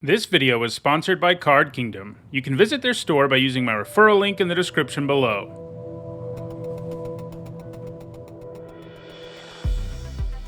This video is sponsored by Card Kingdom. You can visit their store by using my referral link in the description below.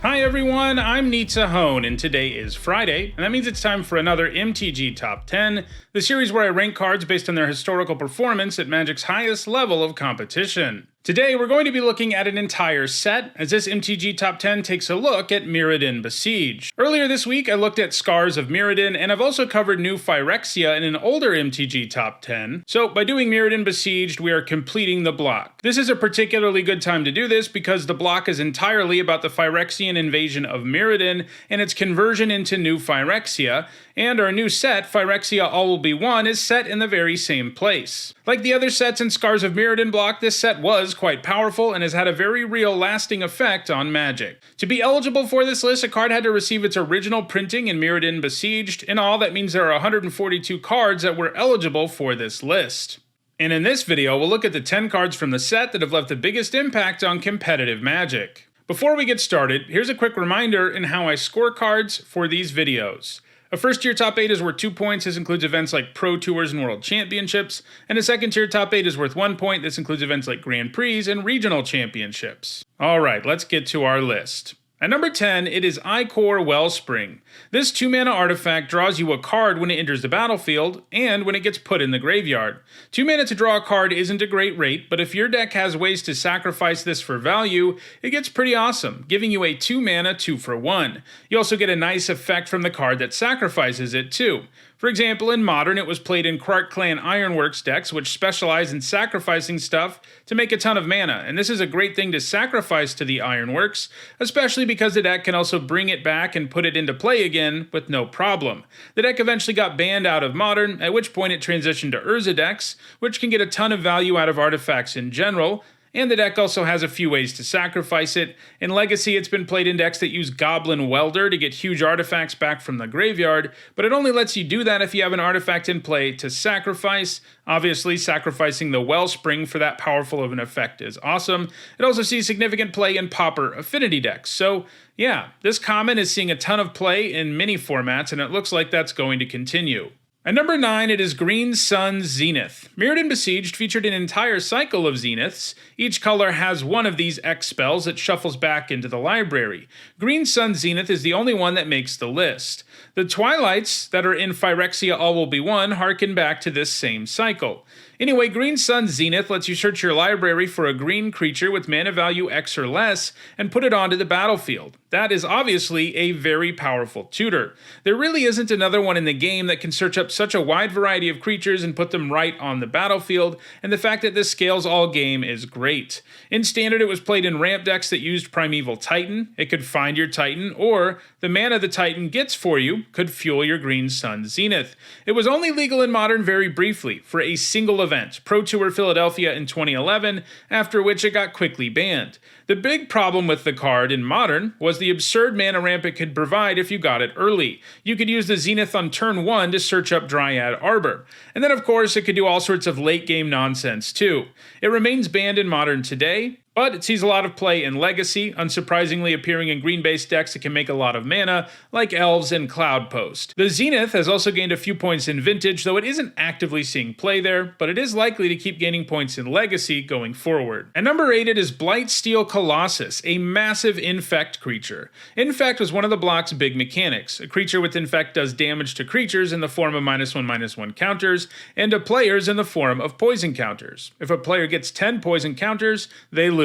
Hi everyone, I'm Hone, and today is Friday, and that means it's time for another MTG Top 10, the series where I rank cards based on their historical performance at Magic's highest level of competition. Today, we're going to be looking at an entire set, as this MTG Top 10 takes a look at Mirrodin Besieged. Earlier this week, I looked at Scars of Mirrodin, and I've also covered new Phyrexia in an older MTG Top 10. So, by doing Mirrodin Besieged, we are completing the block. This is a particularly good time to do this because the block is entirely about the Phyrexian invasion of Mirrodin and its conversion into new Phyrexia, and our new set, Phyrexia All Will Be One, is set in the very same place. Like the other sets in Scars of Mirrodin block, this set was quite powerful and has had a very real lasting effect on Magic. To be eligible for this list, a card had to receive its original printing in Mirrodin Besieged. In all, that means there are 142 cards that were eligible for this list. And in this video, we'll look at the 10 cards from the set that have left the biggest impact on competitive Magic. Before we get started, here's a quick reminder in how I score cards for these videos. A first tier top 8 is worth 2 points. This includes events like Pro Tours and World Championships. And a second tier top 8 is worth 1 point. This includes events like Grand Prix and Regional Championships. Alright, let's get to our list. At number 10, it is Icore Wellspring. This 2-mana artifact draws you a card when it enters the battlefield, and when it gets put in the graveyard. 2 mana to draw a card isn't a great rate, but if your deck has ways to sacrifice this for value, it gets pretty awesome, giving you a 2-mana 2-for-1. You also get a nice effect from the card that sacrifices it too. For example, in Modern, it was played in Krark Clan Ironworks decks, which specialize in sacrificing stuff to make a ton of mana, and this is a great thing to sacrifice to the Ironworks, especially because the deck can also bring it back and put it into play again with no problem. The deck eventually got banned out of Modern, at which point it transitioned to Urza decks, which can get a ton of value out of artifacts in general, and the deck also has a few ways to sacrifice it. In Legacy, it's been played in decks that use Goblin Welder to get huge artifacts back from the graveyard, but it only lets you do that if you have an artifact in play to sacrifice. Obviously, sacrificing the Wellspring for that powerful of an effect is awesome. It also sees significant play in Pauper Affinity decks, so yeah, this common is seeing a ton of play in many formats, and it looks like that's going to continue. At number 9, it is Green Sun Zenith. Mirrodin Besieged featured an entire cycle of Zeniths. Each color has one of these X spells that shuffles back into the library. Green Sun Zenith is the only one that makes the list. The Twilights that are in Phyrexia All Will Be One harken back to this same cycle. Anyway, Green Sun Zenith lets you search your library for a green creature with mana value X or less and put it onto the battlefield. That is obviously a very powerful tutor. There really isn't another one in the game that can search up such a wide variety of creatures and put them right on the battlefield, and the fact that this scales all game is great. In Standard, it was played in ramp decks that used Primeval Titan. It could find your Titan, or the mana the Titan gets for you could fuel your Green Sun Zenith. It was only legal in Modern very briefly, for a single event, Pro Tour Philadelphia in 2011, after which it got quickly banned. The big problem with the card in Modern was the absurd mana ramp it could provide if you got it early. You could use the Zenith on turn 1 to search up Dryad Arbor. And then of course it could do all sorts of late game nonsense too. It remains banned in Modern today, but it sees a lot of play in Legacy, unsurprisingly appearing in green-based decks that can make a lot of mana, like Elves and Cloudpost. The Zenith has also gained a few points in Vintage, though it isn't actively seeing play there, but it is likely to keep gaining points in Legacy going forward. At number 8, it is Blight, Steele, Colossus, a massive Infect creature. Infect was one of the block's big mechanics. A creature with Infect does damage to creatures in the form of -1/-1 counters, and to players in the form of poison counters. If a player gets 10 poison counters, they lose.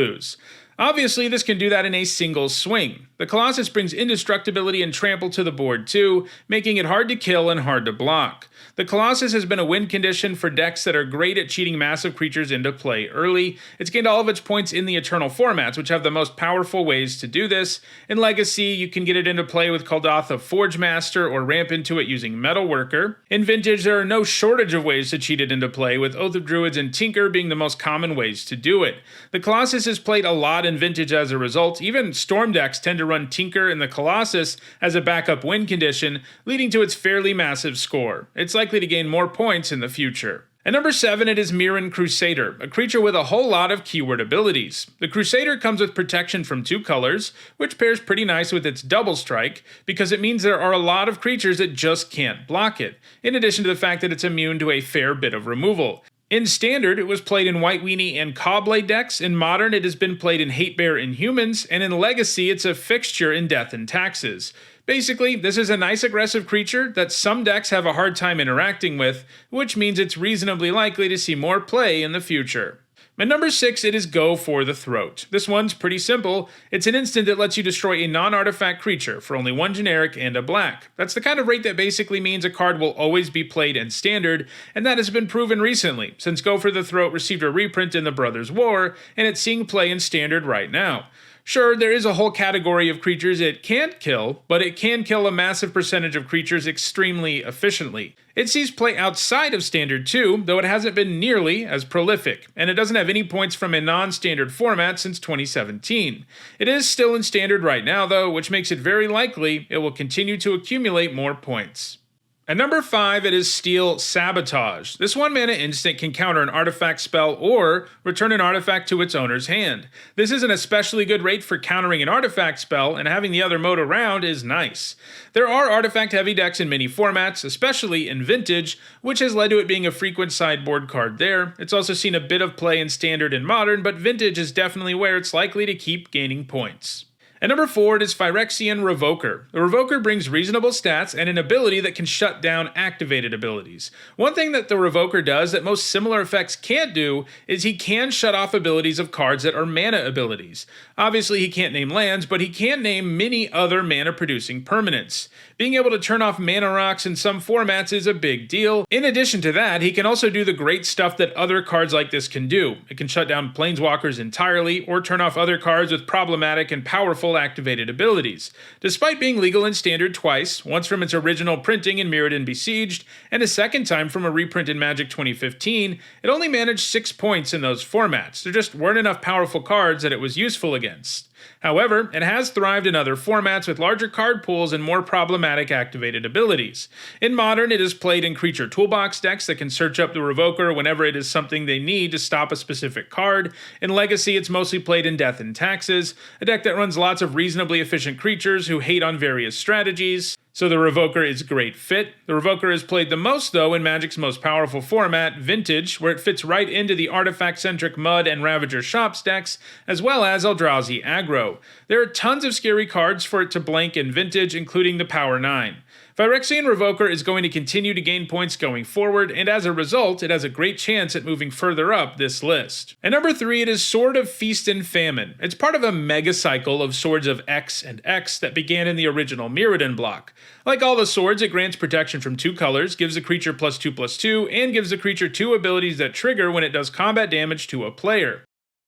Obviously, this can do that in a single swing. The Colossus brings indestructibility and trample to the board too, making it hard to kill and hard to block. The Colossus has been a win condition for decks that are great at cheating massive creatures into play early. It's gained all of its points in the Eternal formats, which have the most powerful ways to do this. In Legacy, you can get it into play with Kuldotha Forgemaster or ramp into it using Metalworker. In Vintage, there are no shortage of ways to cheat it into play, with Oath of Druids and Tinker being the most common ways to do it. The Colossus is played a lot in Vintage as a result. Even Storm decks tend to run Tinker and the Colossus as a backup win condition, leading to its fairly massive score. It's likely to gain more points in the future. At number 7, it is Mirrodin Crusader, a creature with a whole lot of keyword abilities. The Crusader comes with protection from 2 colors, which pairs pretty nice with its double strike, because it means there are a lot of creatures that just can't block it, in addition to the fact that it's immune to a fair bit of removal. In Standard, it was played in White Weenie and Cobblade decks. In Modern, it has been played in Hate Bear and Humans, and in Legacy, it's a fixture in Death and Taxes. Basically, this is a nice aggressive creature that some decks have a hard time interacting with, which means it's reasonably likely to see more play in the future. At number 6, it is Go for the Throat. This one's pretty simple. It's an instant that lets you destroy a non-artifact creature for only 1 generic and a black. That's the kind of rate that basically means a card will always be played in Standard, and that has been proven recently, since Go for the Throat received a reprint in the Brothers' War, and it's seeing play in Standard right now. Sure, there is a whole category of creatures it can't kill, but it can kill a massive percentage of creatures extremely efficiently. It sees play outside of Standard too, though it hasn't been nearly as prolific, and it doesn't have any points from a non-standard format since 2017. It is still in Standard right now though, which makes it very likely it will continue to accumulate more points. At number 5, it is Steele Sabotage. This 1-mana instant can counter an artifact spell or return an artifact to its owner's hand. This is an especially good rate for countering an artifact spell, and having the other mode around is nice. There are artifact-heavy decks in many formats, especially in Vintage, which has led to it being a frequent sideboard card there. It's also seen a bit of play in Standard and Modern, but Vintage is definitely where it's likely to keep gaining points. At number 4, it is Vyrexian Revoker. The Revoker brings reasonable stats and an ability that can shut down activated abilities. One thing that the Revoker does that most similar effects can't do is he can shut off abilities of cards that are mana abilities. Obviously he can't name lands, but he can name many other mana producing permanents. Being able to turn off mana rocks in some formats is a big deal. In addition to that, he can also do the great stuff that other cards like this can do. It can shut down planeswalkers entirely, or turn off other cards with problematic and powerful activated abilities. Despite being legal in Standard twice, once from its original printing in Mirrodin Besieged, and a second time from a reprint in Magic 2015, it only managed 6 points in those formats. There just weren't enough powerful cards that it was useful against. However, it has thrived in other formats with larger card pools and more problematic activated abilities. In Modern, it is played in creature toolbox decks that can search up the Revoker whenever it is something they need to stop a specific card. In Legacy, it's mostly played in Death and Taxes, a deck that runs lots of reasonably efficient creatures who hate on various strategies. So the Revoker is a great fit. The Revoker is played the most though in Magic's most powerful format, Vintage, where it fits right into the artifact-centric Mud and Ravager Shops decks, as well as Eldrazi aggro. There are tons of scary cards for it to blank in Vintage, including the Power 9. Vyrexian Revoker is going to continue to gain points going forward, and as a result, it has a great chance at moving further up this list. At number 3, it is Sword of Feast and Famine. It's part of a mega cycle of Swords of X and X that began in the original Mirrodin block. Like all the swords, it grants protection from 2 colors, gives the creature +2/+2, and gives the creature 2 abilities that trigger when it does combat damage to a player.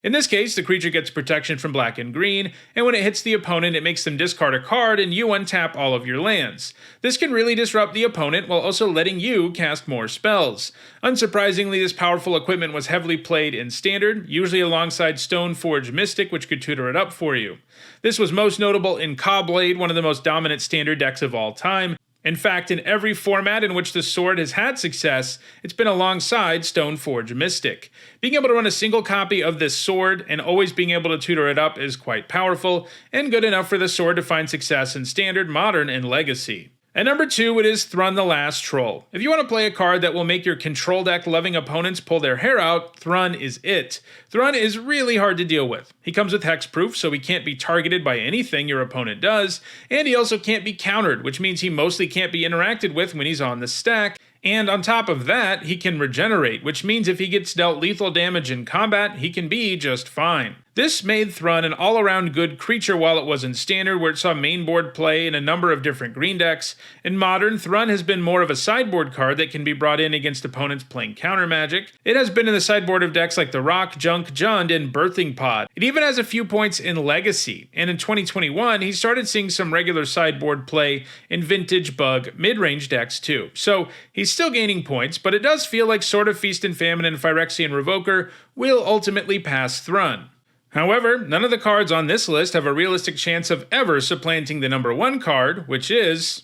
In this case, the creature gets protection from black and green, and when it hits the opponent, it makes them discard a card and you untap all of your lands. This can really disrupt the opponent while also letting you cast more spells. Unsurprisingly, this powerful equipment was heavily played in Standard, usually alongside Stoneforge Mystic, which could tutor it up for you. This was most notable in Cobblade, one of the most dominant Standard decks of all time. In fact, in every format in which the sword has had success, it's been alongside Stoneforge Mystic. Being able to run a single copy of this sword and always being able to tutor it up is quite powerful, and good enough for the sword to find success in Standard, Modern, and Legacy. At number 2, it is Thrun the Last Troll. If you want to play a card that will make your control deck loving opponents pull their hair out, Thrun is it. Thrun is really hard to deal with. He comes with hexproof, so he can't be targeted by anything your opponent does, and he also can't be countered, which means he mostly can't be interacted with when he's on the stack. And on top of that, he can regenerate, which means if he gets dealt lethal damage in combat, he can be just fine. This made Thrun an all-around good creature while it was in Standard, where it saw mainboard play in a number of different green decks. In Modern, Thrun has been more of a sideboard card that can be brought in against opponents playing counter magic. It has been in the sideboard of decks like the Rock, Junk, Jund, and Birthing Pod. It even has a few points in Legacy, and in 2021, he started seeing some regular sideboard play in Vintage, Bug, mid-range decks too. So he's still gaining points, but it does feel like Sword of Feast and Famine and Phyrexian Revoker will ultimately pass Thrun. However, none of the cards on this list have a realistic chance of ever supplanting the number 1 card, which is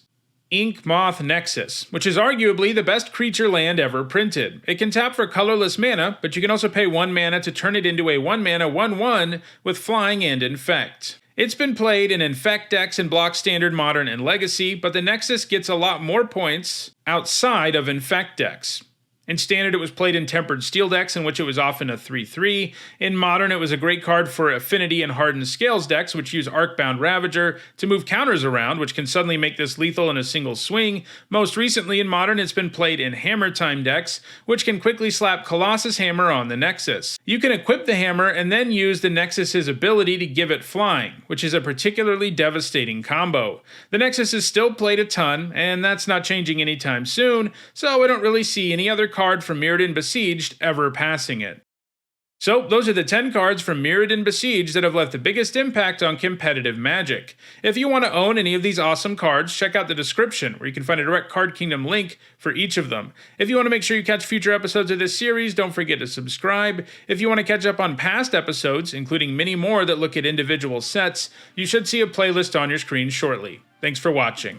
Inkmoth Nexus, which is arguably the best creature land ever printed. It can tap for colorless mana, but you can also pay 1 mana to turn it into a 1 mana 1/1 with flying and infect. It's been played in Infect decks in Block Standard, Modern, and Legacy, but the Nexus gets a lot more points outside of Infect decks. In Standard, it was played in Tempered Steel decks, in which it was often a 3/3. In Modern, it was a great card for Affinity and Hardened Scales decks, which use Arcbound Ravager to move counters around, which can suddenly make this lethal in a single swing. Most recently, in Modern, it's been played in Hammer Time decks, which can quickly slap Colossus Hammer on the Nexus. You can equip the hammer and then use the Nexus's ability to give it flying, which is a particularly devastating combo. The Nexus is still played a ton, and that's not changing anytime soon, so I don't really see any other card from Mirrodin Besieged ever passing it. So those are the 10 cards from Mirrodin Besieged that have left the biggest impact on competitive Magic. If you want to own any of these awesome cards, check out the description where you can find a direct Card Kingdom link for each of them. If you want to make sure you catch future episodes of this series, don't forget to subscribe. If you want to catch up on past episodes, including many more that look at individual sets, you should see a playlist on your screen shortly. Thanks for watching.